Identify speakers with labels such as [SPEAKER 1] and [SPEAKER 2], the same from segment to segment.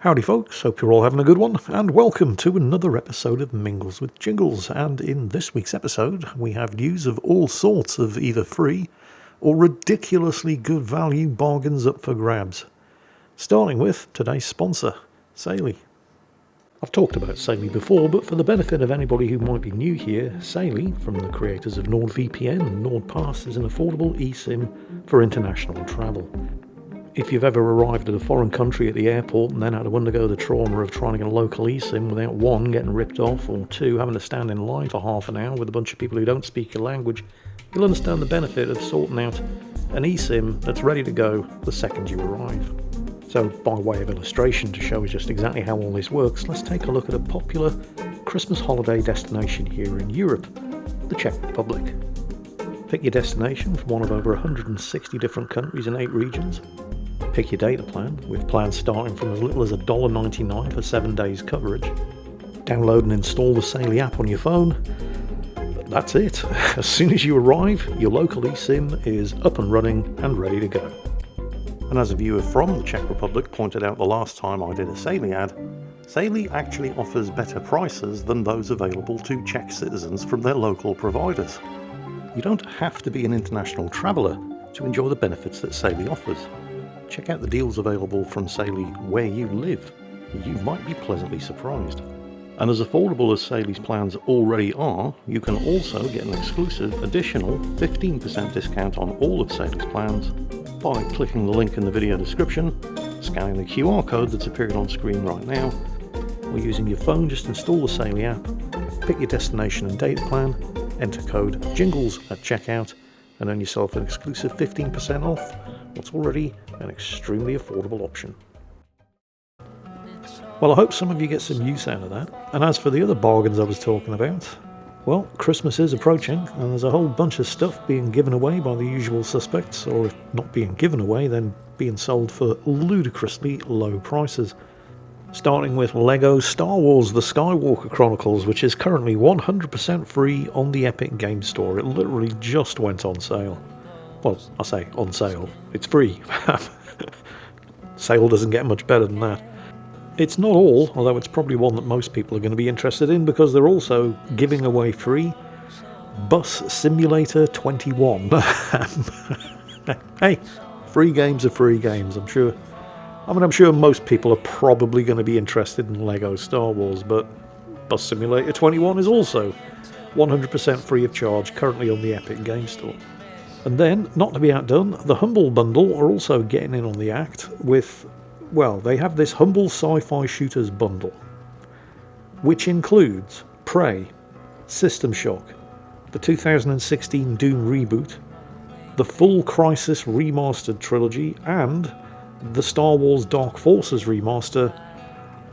[SPEAKER 1] Howdy folks, hope you're all having a good one, and welcome to another episode of Mingles with Jingles. And in this week's episode, we have news of all sorts of either free or ridiculously good value bargains up for grabs. Starting with today's sponsor, Saily. I've talked about Saily before, but for the benefit of anybody who might be new here, Saily, from the creators of NordVPN and NordPass, is an affordable eSIM for international travel. If you've ever arrived at a foreign country at the airport and then had to undergo the trauma of trying to get a local eSIM without one, getting ripped off, or two, having to stand in line for half an hour with a bunch of people who don't speak your language, you'll understand the benefit of sorting out an eSIM that's ready to go the second you arrive. So, by way of illustration, to show us just exactly how all this works, let's take a look at a popular Christmas holiday destination here in Europe, the Czech Republic. Pick your destination from one of over 160 different countries in 8 regions. Pick your data plan, with plans starting from as little as $1.99 for 7 days coverage. Download and install the Saily app on your phone. That's it. As soon as you arrive, your local eSIM is up and running and ready to go. And as a viewer from the Czech Republic pointed out the last time I did a Saily ad, Saily actually offers better prices than those available to Czech citizens from their local providers. You don't have to be an international traveller to enjoy the benefits that Saily offers. Check out the deals available from Saily where you live. You might be pleasantly surprised. And as affordable as Saily's plans already are, you can also get an exclusive additional 15% discount on all of Saily's plans by clicking the link in the video description, scanning the QR code that's appearing on screen right now, or using your phone. Just install the Saily app, pick your destination and data plan, enter code JINGLES at checkout, and earn yourself an exclusive 15% off what's already an extremely affordable option. Well, I hope some of you get some use out of that. And as for the other bargains I was talking about, well, Christmas is approaching, and there's a whole bunch of stuff being given away by the usual suspects, or if not being given away, then being sold for ludicrously low prices. Starting with Lego Star Wars The Skywalker Chronicles, which is currently 100% free on the Epic Game Store. It literally just went on sale. Well, I say on sale. It's free. Sale doesn't get much better than that. It's not all, although it's probably one that most people are going to be interested in, because they're also giving away free Bus Simulator 21. Hey, free games are free games, I'm sure. I'm sure most people are probably going to be interested in Lego Star Wars, but Bus Simulator 21 is also 100% free of charge, currently on the Epic Game Store. And then, not to be outdone, the Humble Bundle are also getting in on the act with, well, they have this Humble Sci-Fi Shooters Bundle, which includes Prey, System Shock, the 2016 Doom reboot, the full Crysis Remastered trilogy, and the Star Wars Dark Forces remaster,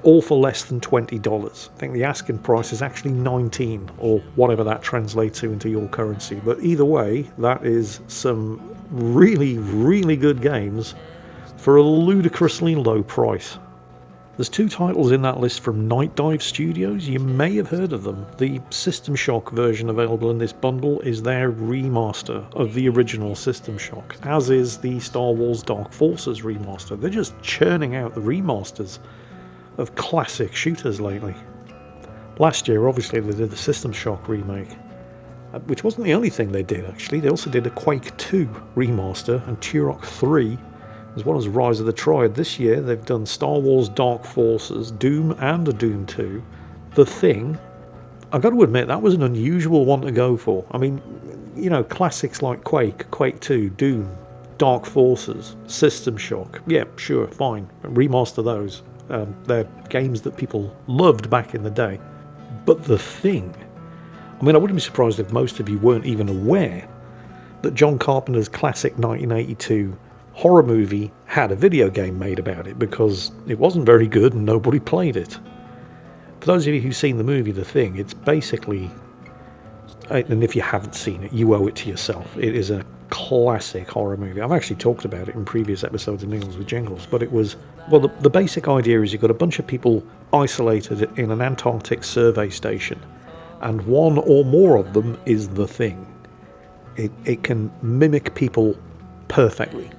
[SPEAKER 1] all for less than $20. I think the asking price is actually $19, or whatever that translates to into your currency. But either way, that is some really, really good games for a ludicrously low price. There's 2 titles in that list from Night Dive Studios. You may have heard of them. The System Shock version available in this bundle is their remaster of the original System Shock, as is the Star Wars Dark Forces remaster. They're just churning out the remasters of classic shooters lately. Last year, obviously, they did the System Shock remake, which wasn't the only thing they did, actually. They also did a Quake 2 remaster and Turok 3, as well as Rise of the Triad. This year, they've done Star Wars Dark Forces, Doom and a Doom 2, The Thing. I've got to admit, that was an unusual one to go for. I mean, you know, classics like Quake, Quake 2, Doom, Dark Forces, System Shock. Yeah, sure, fine. Remaster those. They're games that people loved back in the day. But The Thing, I mean, I wouldn't be surprised if most of you weren't even aware that John Carpenter's classic 1982 horror movie had a video game made about it, because it wasn't very good and nobody played it. For those of you who've seen the movie The Thing, it's basically, and if you haven't seen it, you owe it to yourself. It is a classic horror movie. I've actually talked about it in previous episodes of Mingles with Jingles, but it was, well, the basic idea is you've got a bunch of people isolated in an Antarctic survey station, and one or more of them is the Thing. It can mimic people perfectly.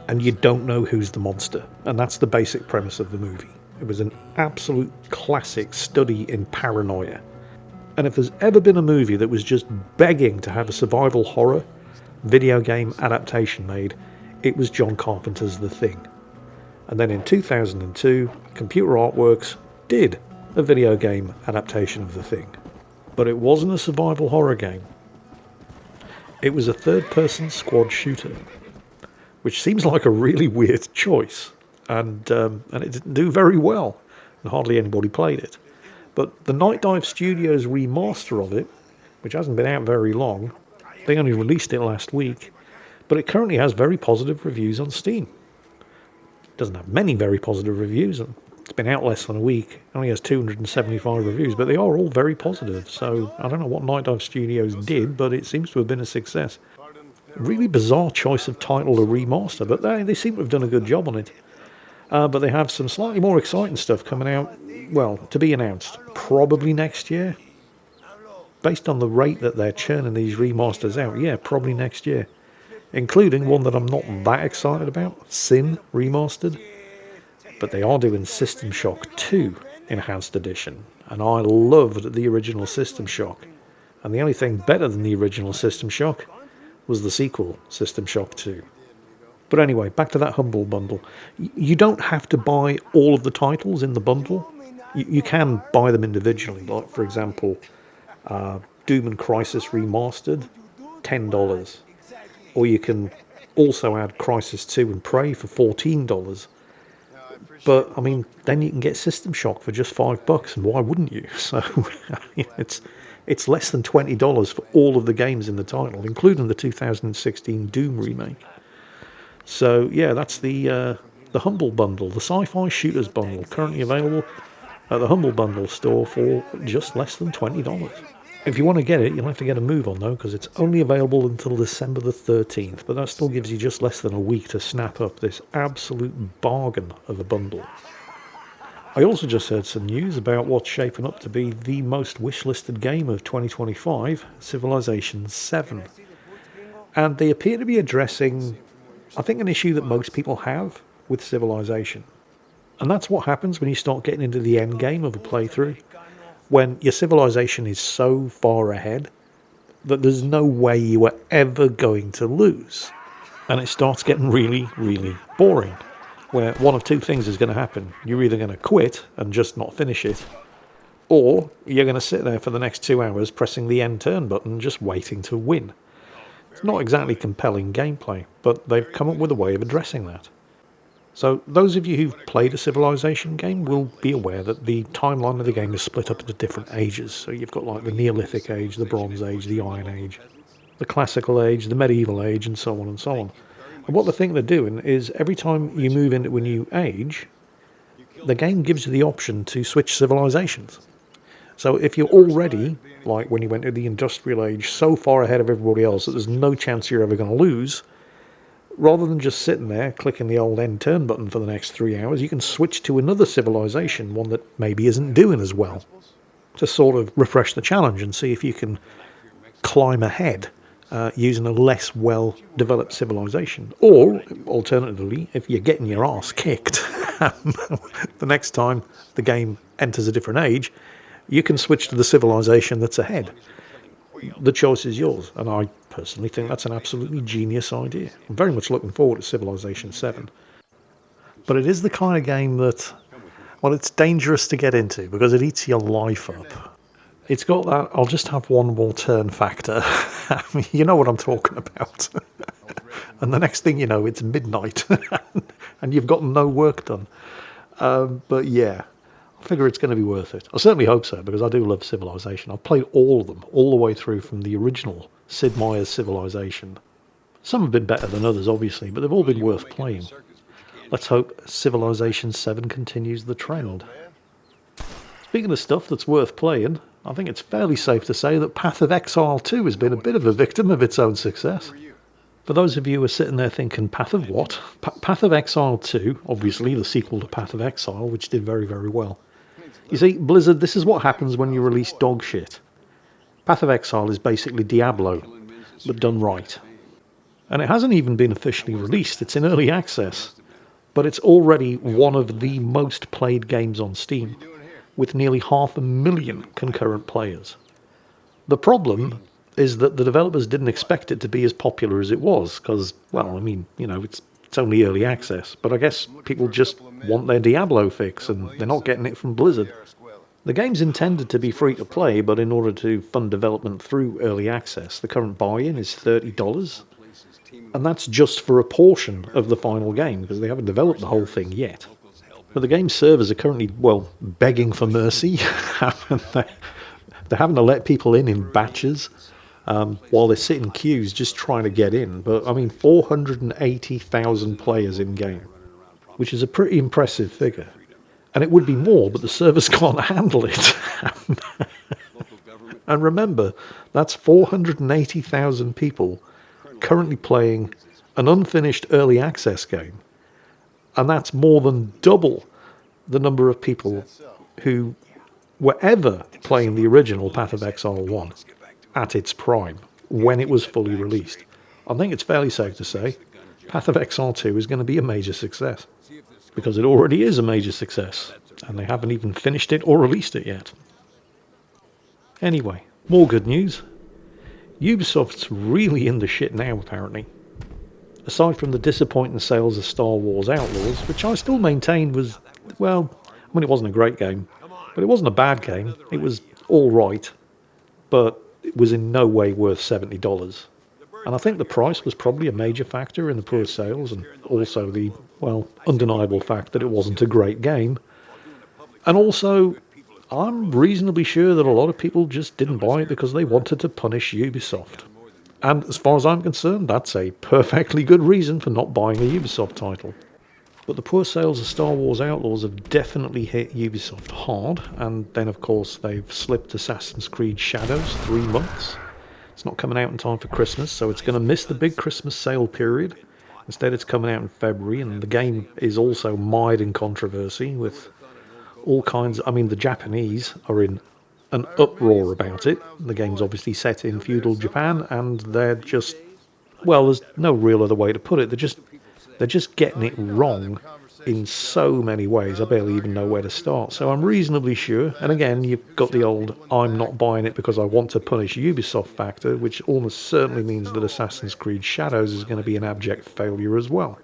[SPEAKER 1] and you don't know who's the monster. And that's the basic premise of the movie. It was an absolute classic study in paranoia. And if there's ever been a movie that was just begging to have a survival horror video game adaptation made, it was John Carpenter's The Thing. And then in 2002, Computer Artworks did a video game adaptation of The Thing. But it wasn't a survival horror game. It was a third-person squad shooter, which seems like a really weird choice. And it didn't do very well, and hardly anybody played it. But the Night Dive Studios remaster of it, which hasn't been out very long, they only released it last week, but it currently has very positive reviews on Steam. It doesn't have many very positive reviews, and it's been out less than a week. It only has 275 reviews, but they are all very positive. So I don't know what Night Dive Studios did, but it seems to have been a success. Really bizarre choice of title to remaster, but they seem to have done a good job on it. But they have some slightly more exciting stuff coming out, well, to be announced, probably next year. Based on the rate that they're churning these remasters out, yeah, probably next year. Including one that I'm not that excited about, Sin Remastered. But they are doing System Shock 2 Enhanced Edition, and I loved the original System Shock. And the only thing better than the original System Shock was the sequel, System Shock 2. But anyway, back to that Humble Bundle. You don't have to buy all of the titles in the bundle. You can buy them individually. Like, for example, Doom and Crisis Remastered, $10. Or you can also add Crisis 2 and Prey for $14. But, I mean, then you can get System Shock for just $5, and why wouldn't you? So, it's less than $20 for all of the games in the title, including the 2016 Doom remake. So, yeah, that's the Humble Bundle, the Sci-Fi Shooters Bundle, currently available at the Humble Bundle store for just less than $20. If you want to get it, you'll have to get a move on, though, because it's only available until December the 13th, but that still gives you just less than a week to snap up this absolute bargain of a bundle. I also just heard some news about what's shaping up to be the most wishlisted game of 2025, Civilization 7. And they appear to be addressing, I think, an issue that most people have with Civilization. And that's what happens when you start getting into the end game of a playthrough. When your civilization is so far ahead that there's no way you are ever going to lose. And it starts getting really, really boring. Where one of two things is going to happen. You're either going to quit and just not finish it, or you're going to sit there for the next 2 hours pressing the end turn button just waiting to win. It's not exactly compelling gameplay, but they've come up with a way of addressing that. So those of you who've played a Civilization game will be aware that the timeline of the game is split up into different ages. So you've got like the Neolithic Age, the Bronze Age, the Iron Age, the Classical Age, the Medieval Age, and so on and so on. And what they think they're doing is every time you move into a new age, the game gives you the option to switch civilizations. So if you're already, like when you went to the Industrial Age, so far ahead of everybody else that there's no chance you're ever going to lose, rather than just sitting there clicking the old end turn button for the next 3 hours, you can switch to another civilization, one that maybe isn't doing as well, to sort of refresh the challenge and see if you can climb ahead using a less well-developed civilization. Or, alternatively, if you're getting your arse kicked, the next time the game enters a different age, you can switch to the civilization that's ahead. The choice is yours, and I personally think that's an absolutely genius idea. I'm very much looking forward to Civilization 7. But it is the kind of game that, well, it's dangerous to get into because it eats your life up. It's got that I'll just have one more turn factor. I mean, you know what I'm talking about. And the next thing you know, it's midnight and you've got no work done. But yeah, I figure it's going to be worth it. I certainly hope so, because I do love Civilization. I've played all of them, all the way through from the original Sid Meier's Civilization. Some have been better than others, obviously, but they've all been worth playing. Let's hope Civilization 7 continues the trend. Speaking of stuff that's worth playing, I think it's fairly safe to say that Path of Exile 2 has been a bit of a victim of its own success. For those of you who are sitting there thinking, Path of what? Path of Exile 2, obviously the sequel to Path of Exile, which did very, very well. You see, Blizzard, this is what happens when you release dog shit. Path of Exile is basically Diablo, but done right. And it hasn't even been officially released, it's in early access. But it's already one of the most played games on Steam, with nearly 500,000 concurrent players. The problem is that the developers didn't expect it to be as popular as it was, because, well, I mean, it's only early access, but I guess people just want their Diablo fix, and they're not getting it from Blizzard. The game's intended to be free to play, but in order to fund development through early access, the current buy-in is $30, and that's just for a portion of the final game, because they haven't developed the whole thing yet. But the game's servers are currently, well, begging for mercy. They're having to let people in batches while they sit in queues just trying to get in. But, I mean, 480,000 players in-game, which is a pretty impressive figure. And it would be more, but the servers can't handle it. And remember, that's 480,000 people currently playing an unfinished early access game. And that's more than double the number of people who were ever playing the original Path of Exile 1 at its prime, when it was fully released. I think it's fairly safe to say Path of Exile 2 is going to be a major success, because it already is a major success, and they haven't even finished it or released it yet. Anyway, more good news. Ubisoft's really in the shit now, apparently. Aside from the disappointing sales of Star Wars Outlaws, which I still maintain was, well, I mean, it wasn't a great game, but it wasn't a bad game. It was all right, but it was in no way worth $70. And I think the price was probably a major factor in the poor sales, and also the, well, undeniable fact that it wasn't a great game. And also, I'm reasonably sure that a lot of people just didn't buy it because they wanted to punish Ubisoft. And as far as I'm concerned, that's a perfectly good reason for not buying a Ubisoft title. But the poor sales of Star Wars Outlaws have definitely hit Ubisoft hard, and then of course they've slipped Assassin's Creed Shadows 3 months. It's not coming out in time for Christmas, so it's going to miss the big Christmas sale period. Instead it's coming out in February, and the game is also mired in controversy with all kinds. I mean, the Japanese are in an uproar about it. The game's obviously set in feudal Japan, and they're just, well, there's no real other way to put it. They're just getting it wrong in so many ways. I barely even know where to start. So I'm reasonably sure, and again, you've got the old I'm not buying it because I want to punish Ubisoft factor, which almost certainly means that Assassin's Creed Shadows is going to be an abject failure as well.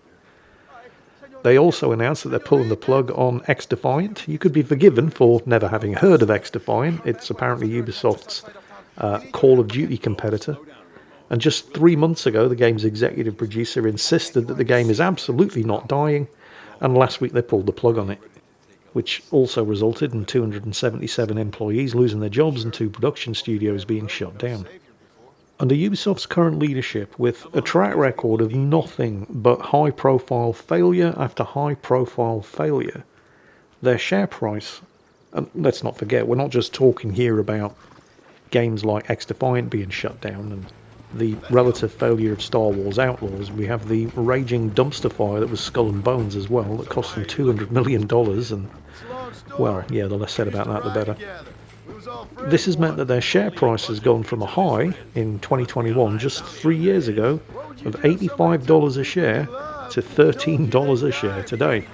[SPEAKER 1] They also announced that they're pulling the plug on X-Defiant. You could be forgiven for never having heard of X-Defiant. It's apparently Ubisoft's Call of Duty competitor. And just 3 months ago, the game's executive producer insisted that the game is absolutely not dying, and last week they pulled the plug on it, which also resulted in 277 employees losing their jobs and 2 production studios being shut down. Under Ubisoft's current leadership, with a track record of nothing but high-profile failure after high-profile failure, their share price, and let's not forget, we're not just talking here about games like X-Defiant being shut down and the relative failure of Star Wars Outlaws. We have the raging dumpster fire that was Skull and Bones as well, that cost them $200 million, and, well, yeah, the less said about that, the better. This has meant that their share price has gone from a high in 2021, just 3 years ago, of $85 a share to $13 a share today.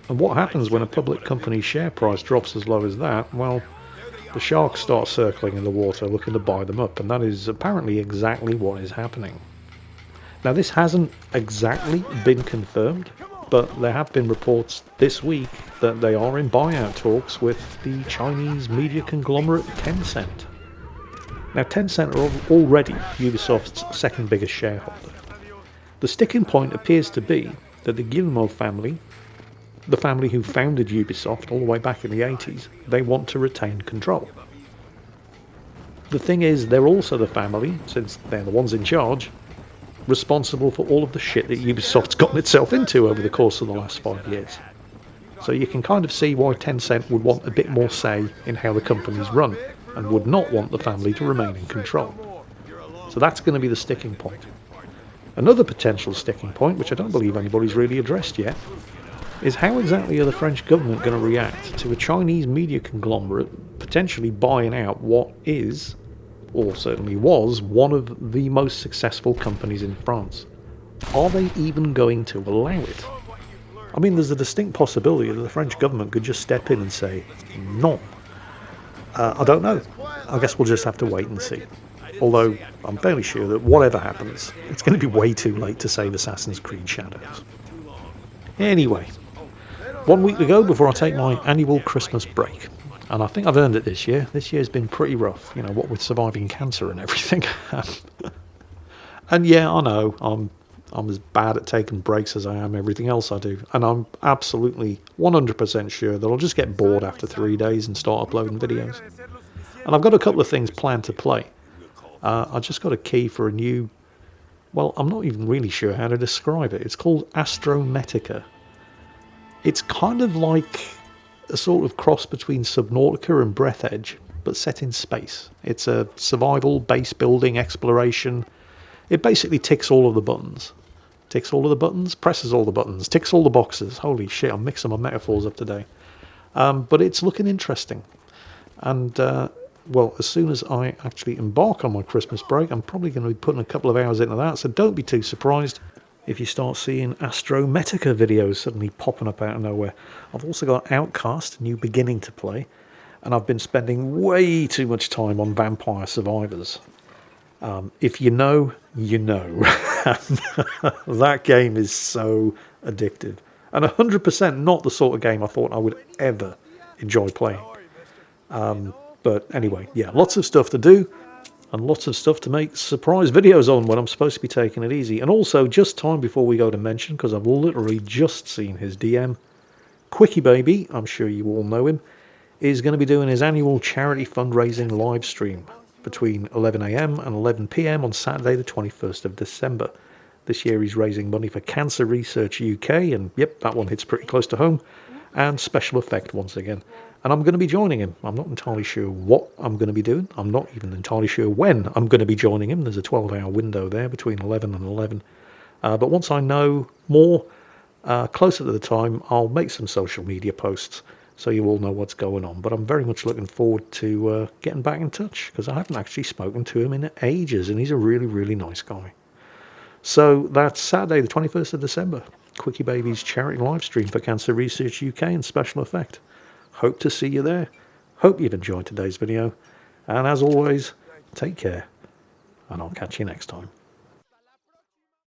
[SPEAKER 1] And what happens when a public company's share price drops as low as that? Well, the sharks start circling in the water looking to buy them up, and that is apparently exactly what is happening. Now, this hasn't exactly been confirmed, but there have been reports this week that they are in buyout talks with the Chinese media conglomerate Tencent. Now, Tencent are already Ubisoft's second biggest shareholder. The sticking point appears to be that the Guillemot family, the family who founded Ubisoft all the way back in the 80s, they want to retain control. The thing is, they're also the family, since they're the ones in charge, responsible for all of the shit that Ubisoft's gotten itself into over the course of the last 5 years. So you can kind of see why Tencent would want a bit more say in how the company's run, and would not want the family to remain in control. So that's going to be the sticking point. Another potential sticking point, which I don't believe anybody's really addressed yet, is how exactly are the French government going to react to a Chinese media conglomerate potentially buying out what is or certainly was, one of the most successful companies in France. Are they even going to allow it? I mean, there's a distinct possibility that the French government could just step in and say, no. I don't know. I guess we'll just have to wait and see. Although, I'm fairly sure that whatever happens, it's going to be way too late to save Assassin's Creed Shadows. Anyway, 1 week to go before I take my annual Christmas break. And I think I've earned it this year. This year's been pretty rough, you know, what with surviving cancer and everything. And yeah, I know, I'm as bad at taking breaks as I am everything else I do. And I'm absolutely 100% sure that I'll just get bored after 3 days and start uploading videos. And I've got a couple of things planned to play. I just got a key for a new... Well, I'm not even really sure how to describe it. It's called Astrometica. It's kind of like a sort of cross between Subnautica and Breath Edge, but set in space. It's a survival, base building, exploration. It basically ticks all of the buttons. Ticks all of the buttons, presses all the buttons, ticks all the boxes. Holy shit, I'm mixing my metaphors up today. But it's looking interesting. And, well, as soon as I actually embark on my Christmas break, I'm probably going to be putting a couple of hours into that, so don't be too surprised if you start seeing Astrometica videos suddenly popping up out of nowhere. I've also got Outcast, new beginning to play, and I've been spending way too much time on Vampire Survivors. If you know, you know. That game is so addictive. And 100% not the sort of game I thought I would ever enjoy playing. But anyway, yeah, lots of stuff to do. And lots of stuff to make surprise videos on when I'm supposed to be taking it easy. And also, just time before we go to mention, because I've literally just seen his DM, Quickie Baby, I'm sure you all know him, is going to be doing his annual charity fundraising live stream between 11 AM and 11 PM on Saturday the 21st of December. This year he's raising money for Cancer Research UK, and yep, that one hits pretty close to home, and Special Effect once again. And I'm going to be joining him. I'm not entirely sure what I'm going to be doing. I'm not even entirely sure when I'm going to be joining him. There's a 12-hour window there between 11 and 11. But once I know more, closer to the time, I'll make some social media posts so you all know what's going on. But I'm very much looking forward to getting back in touch, because I haven't actually spoken to him in ages, and he's a really, really nice guy. So that's Saturday, the 21st of December. Quickie Baby's charity live stream for Cancer Research UK and Special Effect. Hope to see you there. Hope you've enjoyed today's video. And as always, take care. And I'll catch you next time.